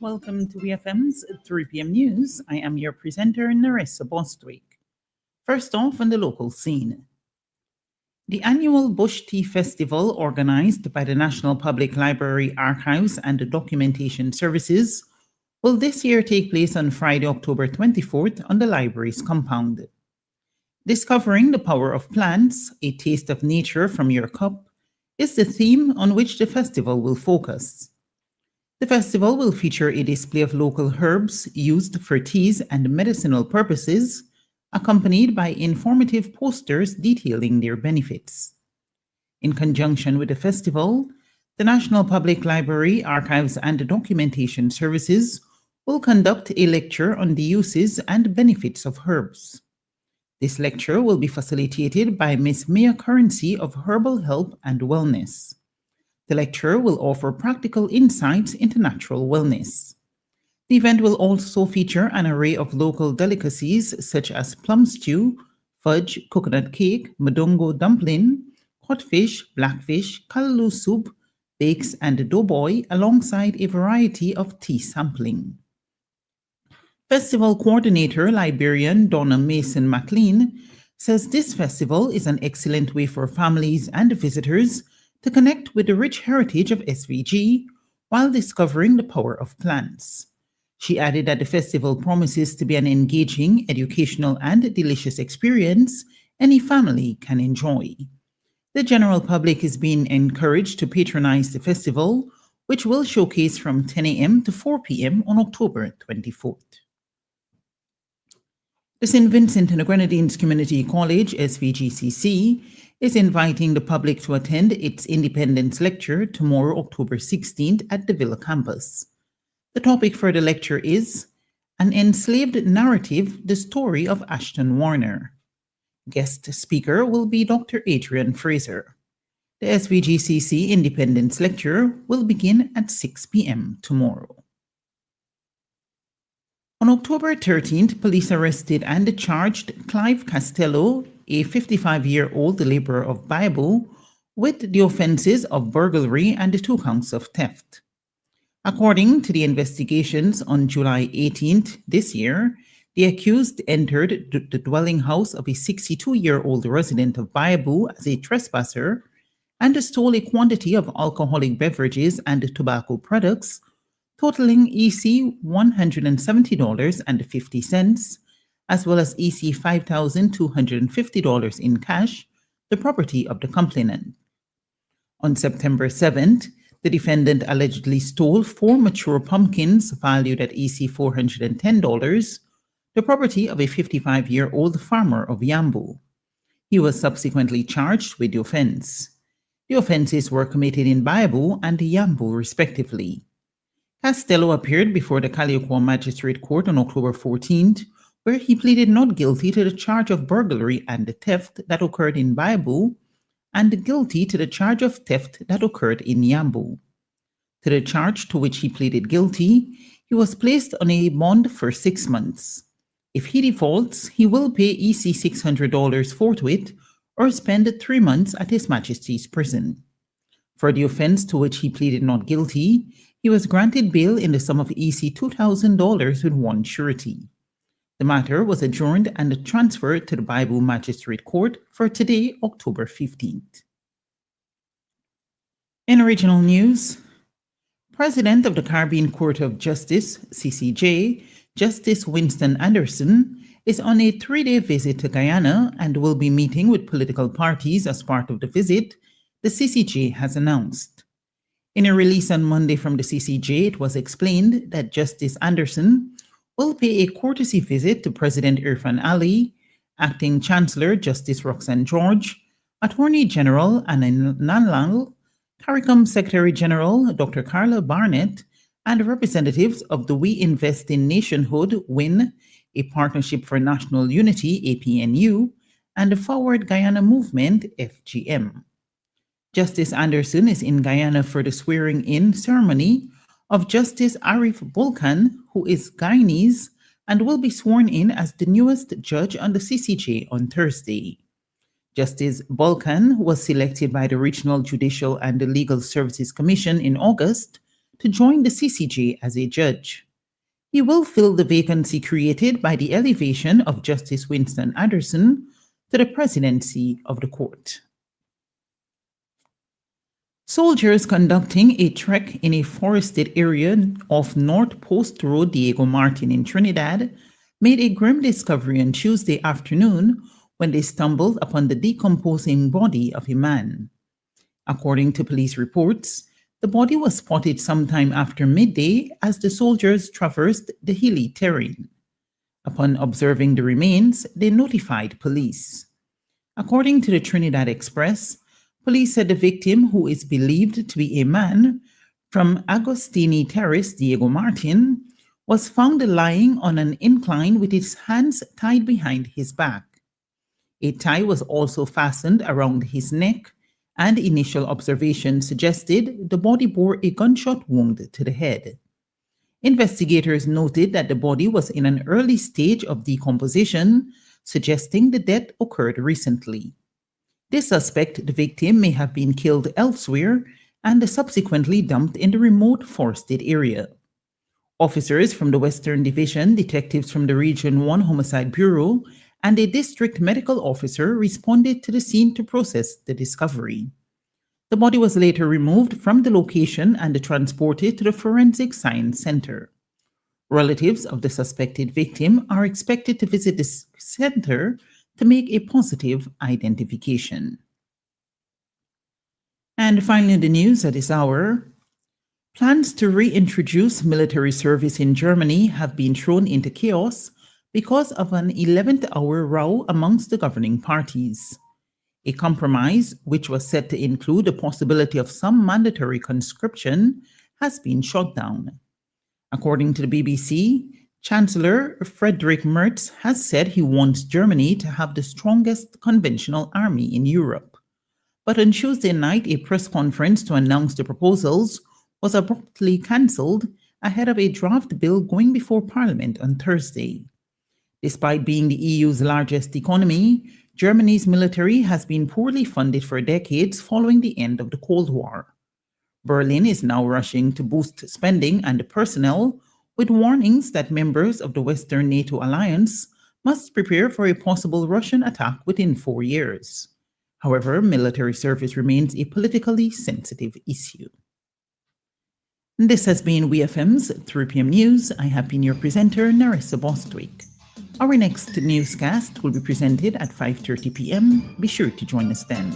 Welcome to BFM's 3 p.m. News. I am your presenter, Narissa Bostwick. First off, on the local scene. The annual Bush Tea Festival, organized by the National Public Library Archives and Documentation Services, will this year take place on Friday, October 24th on the library's compound. Discovering the Power of Plants, a taste of nature from your cup, is the theme on which the festival will focus. The festival will feature a display of local herbs used for teas and medicinal purposes, accompanied by informative posters detailing their benefits. In conjunction with the festival, the National Public Library Archives and Documentation Services will conduct a lecture on the uses and benefits of herbs. This lecture will be facilitated by Ms. Mia Currency of Herbal Health and Wellness. The lecture will offer practical insights into natural wellness. The event will also feature an array of local delicacies such as plum stew, fudge, coconut cake, madongo dumpling, codfish, blackfish, kalaloo soup, bakes, and doughboy, alongside a variety of tea sampling. Festival coordinator librarian Donna Mason McLean says this festival is an excellent way for families and visitors to connect with the rich heritage of SVG while discovering the power of plants. She added that the festival promises to be an engaging, educational, and delicious experience any family can enjoy. The general public is being encouraged to patronize the festival, which will showcase from 10 a.m. to 4 p.m. on October 24th. The St. Vincent and the Grenadines Community College, SVGCC, is inviting the public to attend its Independence Lecture tomorrow, October 16th at the Villa campus. The topic for the lecture is An Enslaved Narrative, the Story of Ashton Warner. Guest speaker will be Dr. Adrian Fraser. The SVGCC Independence Lecture will begin at 6 p.m. tomorrow. On October 13th, police arrested and charged Clive Castello, a 55-year-old laborer of Bible, with the offenses of burglary and 2 counts of theft. According to the investigations, on July 18th this year, the accused entered the dwelling house of a 62-year-old resident of Bible as a trespasser and stole a quantity of alcoholic beverages and tobacco products, totaling EC $170.50, as well as EC $5,250 in cash, the property of the complainant. On September 7th, the defendant allegedly stole 4 mature pumpkins valued at EC $410, the property of a 55-year-old farmer of Yambu. He was subsequently charged with the offense. The offenses were committed in Baibu and Yambu, respectively. Castello appeared before the Kalioquah Magistrate Court on October 14th, where he pleaded not guilty to the charge of burglary and theft that occurred in Baibu, and guilty to the charge of theft that occurred in Yambu. To the charge to which he pleaded guilty, he was placed on a bond for 6 months. If he defaults, he will pay EC $600 forthwith or spend 3 months at His Majesty's prison. For the offense to which he pleaded not guilty, he was granted bail in the sum of EC $2,000 with 1 surety. The matter was adjourned and transferred to the Baibu Magistrate Court for today, October 15th. In regional news, President of the Caribbean Court of Justice, CCJ, Justice Winston Anderson, is on a 3-day visit to Guyana and will be meeting with political parties as part of the visit, the CCJ has announced. In a release on Monday from the CCJ, it was explained that Justice Anderson will pay a courtesy visit to President Irfan Ali, Acting Chancellor Justice Roxanne George, Attorney General Anna Nanlal, CARICOM Secretary General Dr. Carla Barnett, and representatives of the We Invest in Nationhood, WIN, a Partnership for National Unity, APNU, and the Forward Guyana Movement, FGM. Justice Anderson is in Guyana for the swearing-in ceremony of Justice Arif Bulkan, who is Guyanese, and will be sworn in as the newest judge on the CCJ on Thursday. Justice Bulkan was selected by the Regional Judicial and Legal Services Commission in August to join the CCJ as a judge. He will fill the vacancy created by the elevation of Justice Winston Anderson to the presidency of the court. Soldiers conducting a trek in a forested area off North Post Road, Diego Martin in Trinidad, made a grim discovery on Tuesday afternoon when they stumbled upon the decomposing body of a man. According to police reports, the body was spotted sometime after midday as the soldiers traversed the hilly terrain. Upon observing the remains, they notified police. According to the Trinidad Express, police said the victim, who is believed to be a man from Agostini Terrace, Diego Martin, was found lying on an incline with his hands tied behind his back. A tie was also fastened around his neck, and initial observation suggested the body bore a gunshot wound to the head. Investigators noted that the body was in an early stage of decomposition, suggesting the death occurred recently. They suspect the victim may have been killed elsewhere and subsequently dumped in the remote forested area. Officers from the Western Division, detectives from the Region 1 Homicide Bureau, and a district medical officer responded to the scene to process the discovery. The body was later removed from the location and transported to the Forensic Science Center. Relatives of the suspected victim are expected to visit this center to make a positive identification. And finally, the news at this hour. Plans to reintroduce military service in Germany have been thrown into chaos because of an 11th-hour row amongst the governing parties. A compromise, which was set to include the possibility of some mandatory conscription, has been shot down. According to the BBC, Chancellor Friedrich Merz has said he wants Germany to have the strongest conventional army in Europe. But on Tuesday night, a press conference to announce the proposals was abruptly cancelled ahead of a draft bill going before Parliament on Thursday. Despite being the EU's largest economy, Germany's military has been poorly funded for decades following the end of the Cold War. Berlin is now rushing to boost spending and personnel, with warnings that members of the Western NATO alliance must prepare for a possible Russian attack within 4 years. However, military service remains a politically sensitive issue. This has been WeFM's 3 p.m. News. I have been your presenter, Narissa Bostwick. Our next newscast will be presented at 5:30 p.m. Be sure to join us then.